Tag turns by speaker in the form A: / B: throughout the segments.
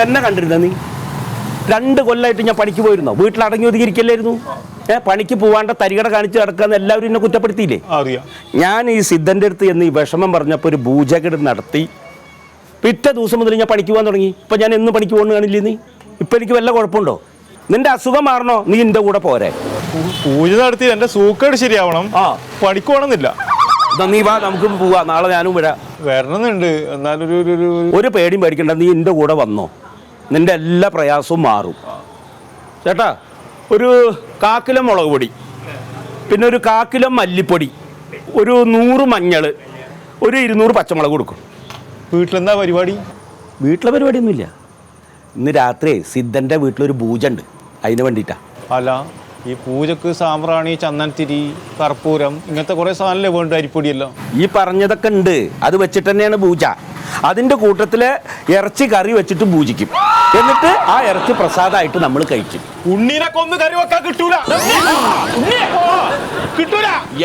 A: എന്നെ കണ്ടിരുന്ന നീ 2 കൊല്ലമായിട്ട് ഞാൻ പണിക്ക് പോയിരുന്നോ? വീട്ടിൽ അടങ്ങി ഒതുങ്ങിയിരിക്കല്ലായിരുന്നു? പണിക്ക് പോവാണ്ട് തരികട കാണിച്ച് കിടക്കാന്ന് എല്ലാവരും എന്നെ കുറ്റപ്പെടുത്തിയില്ലേ? ഞാൻ ഈ സിദ്ധൻ്റെ അടുത്ത് എന്ന് ഈ വിഷമം പറഞ്ഞപ്പോൾ ഒരു പൂജകേട് നടത്തി. പിറ്റേ ദിവസം മുതൽ ഞാൻ പണിക്ക് പോകാൻ തുടങ്ങി. ഇപ്പം ഞാൻ എന്നും പണിക്ക് പോകുന്നു കാണില്ലേ നീ? ഇപ്പം എനിക്ക് വല്ല കുഴപ്പമുണ്ടോ? നിന്റെ അസുഖം മാറണോ? നീ എൻ്റെ കൂടെ പോരെ.
B: പൂജ നടത്തി എൻ്റെ സൂക്കേട് ശരിയാവണം. പണിക്ക് പോകണമെന്നില്ല.
A: നീ വാ, നമുക്ക് പോവാ. നാളെ ഞാനും വരാം.
B: വരണമെന്നുണ്ട്. എന്നാലും
A: ഒരു പേടിയും പേടിക്കണ്ട. നീ എൻ്റെ കൂടെ വന്നോ, നിന്റെ എല്ലാ പ്രയാസവും മാറും. ചേട്ടാ, ഒരു 1/4 കിലോ മുളക് പൊടി, പിന്നെ ഒരു 1/4 കിലോ മല്ലിപ്പൊടി, ഒരു 100 മഞ്ഞൾ, ഒരു 200 പച്ചമുളക് കൊടുക്കും.
B: വീട്ടിലെന്താ പരിപാടി?
A: വീട്ടിലെ പരിപാടിയൊന്നുമില്ല. ഇന്ന് രാത്രി സിദ്ധൻ്റെ വീട്ടിലൊരു പൂജ ഉണ്ട്, അതിന് വേണ്ടിയിട്ടാ.
B: അല്ല, ഈ പൂജക്ക് സാമ്പ്രാണി, ചന്ദനത്തിരി, കർപ്പൂരം, ഇങ്ങനത്തെ കുറേ സാധനമല്ലേ വേണ്ട? അരിപ്പൊടിയല്ലോ.
A: ഈ പറഞ്ഞതൊക്കെ ഉണ്ട്. അത് വെച്ചിട്ട് തന്നെയാണ് പൂജ. അതിൻ്റെ കൂട്ടത്തിൽ ഇറച്ചി കറി വെച്ചിട്ട് പൂജിക്കും. എന്നിട്ട് ആ ഇറച്ചി പ്രസാദമായിട്ട് നമ്മൾ കഴിക്കും.
B: ഉണ്ണീനെ കൊന്ന് കറി വെക്കാൻ കിട്ടൂല.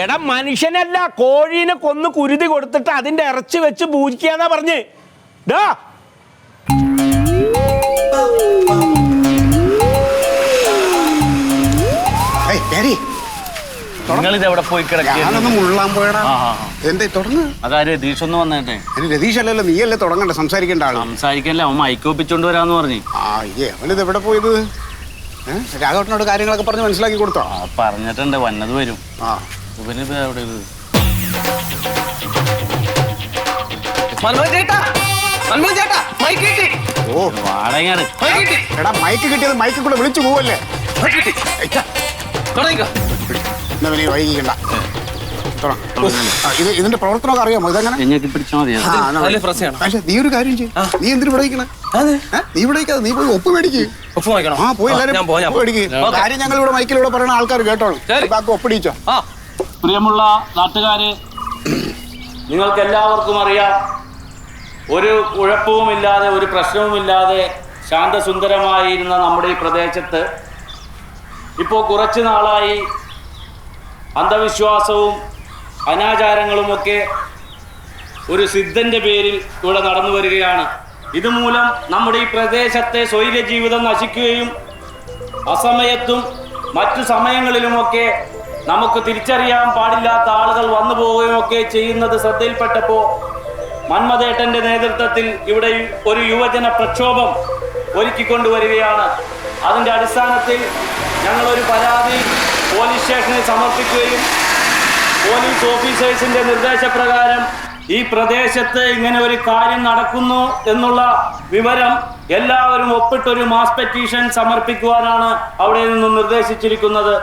A: എടാ, മനുഷ്യനല്ല, കോഴീനെ കൊന്ന് കുരുതി കൊടുത്തിട്ട് അതിന്റെ ഇറച്ചി വെച്ച് പൂജിക്കാന്നാ പറഞ്ഞ്.
C: നിങ്ങളിതെവിടെ പോയി രതീഷ് ഒന്ന് വന്നേട്ടെ.
D: രതീഷ് അല്ലല്ലോ, നീയല്ലേ തുടങ്ങണ്ട, സംസാരിക്കേണ്ട ആള്.
C: സംസാരിക്കല്ലേ, അവൻ മൈക്ക് ഒപ്പിച്ചോണ്ട് വരാന്ന് പറഞ്ഞു.
D: അവനിത് എവിടെ പോയത്? രാഘവട്ടനോട് കാര്യങ്ങളൊക്കെ പറഞ്ഞ് മനസ്സിലാക്കി കൊടുത്തോ?
C: പറഞ്ഞിട്ടുണ്ട്, വന്നത് വരും. ഇവനിത് എവിടെ?
D: മൈക്ക് കിട്ടിയത് മൈക്കിൽ കൂടെ വിളിച്ചു പോവല്ലേ? വൈകിക്കണ്ട. ഇതിന്റെ പ്രവർത്തനമൊക്കെ അറിയാമോ? ഇതെങ്ങനെ? നീ ഒരു കാര്യം ചെയ്യും. നീ എന്തിനു വിടയിക്കണേ? നീ വിടയിക്കാതെ നീ പോയി ഒപ്പ് മേടിക്ക്. പോയി എല്ലാരും മേടിക്ക്. കാര്യം ഞങ്ങൾ ഇവിടെ മൈക്കിലൂടെ പറയുന്ന ആൾക്കാർ കേട്ടോളൂ. ബാക്കി ഒപ്പിടിച്ചോ.
C: പ്രിയമുള്ള നാട്ടുകാരെ, നിങ്ങൾക്ക് എല്ലാവർക്കും അറിയാം, ഒരു കുഴപ്പവുമില്ലാതെ ഒരു പ്രശ്നവുമില്ലാതെ ശാന്തസുന്ദരമായിരുന്ന നമ്മുടെ ഈ പ്രദേശത്ത് ഇപ്പോൾ കുറച്ചു നാളായി അന്ധവിശ്വാസവും അനാചാരങ്ങളുമൊക്കെ ഒരു സിദ്ധൻ്റെ പേരിൽ ഇവിടെ നടന്നു വരികയാണ്. ഇതുമൂലം നമ്മുടെ ഈ പ്രദേശത്തെ സ്വൈര്യ ജീവിതം നശിക്കുകയും അസമയത്തും മറ്റു സമയങ്ങളിലുമൊക്കെ നമുക്ക് തിരിച്ചറിയാൻ പാടില്ലാത്ത ആളുകൾ വന്നു പോവുകയും ഒക്കെ ചെയ്യുന്നത് ശ്രദ്ധയിൽപ്പെട്ടപ്പോൾ മന്മഥേട്ടൻ്റെ നേതൃത്വത്തിൽ ഇവിടെ ഒരു യുവജന പ്രക്ഷോഭം ഒരുക്കിക്കൊണ്ടുവരികയാണ്. അതിൻ്റെ അടിസ്ഥാനത്തിൽ ഞങ്ങളൊരു പരാതി പോലീസ് സ്റ്റേഷനിൽ സമർപ്പിക്കുകയും പോലീസ് ഓഫീസേഴ്സിൻ്റെ നിർദ്ദേശപ്രകാരം ഈ പ്രദേശത്ത് ഇങ്ങനെ ഒരു കാര്യം നടക്കുന്നു എന്നുള്ള വിവരം എല്ലാവരും ഒപ്പിട്ടൊരു മാസ് പെറ്റീഷൻ സമർപ്പിക്കുവാനാണ് അവിടെ നിന്നും നിർദ്ദേശിച്ചിരിക്കുന്നത്.